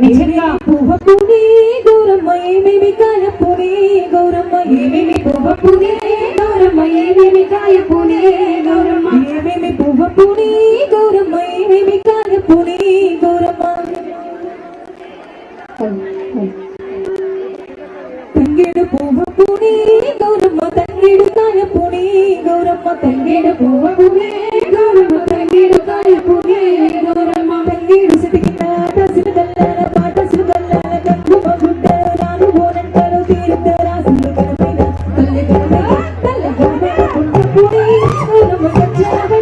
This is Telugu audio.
నిజంగా పువ్వపునే గౌరమ్మ ఏమేమి కాయపునే గౌరమ్మ ఏమేమి పువ్వపునే గౌరమ్మ ఏమేమి కాయపునే గౌరమ్మ ఏమేమి పువ్వపునే గౌరమ్మ ఏమేమి కాయపునే గౌరమ్మ తంగేడు పువ్వపునే గౌరమ్మ తంగేడు కాయపునే గౌరమ్మ తంగేడు పువ్వపునే గౌరమ్మ తంగేడు కాయపునే గౌరమ్మ తంగేడు సిటికిన దసిన పాట సుగల్లన కంగుమ గుడ్డ రాను బోనంటలు తీర్థ రాసులు కనపైన తల్లి కనపైన పువ్వపునే గౌరమ్మ సత్యవ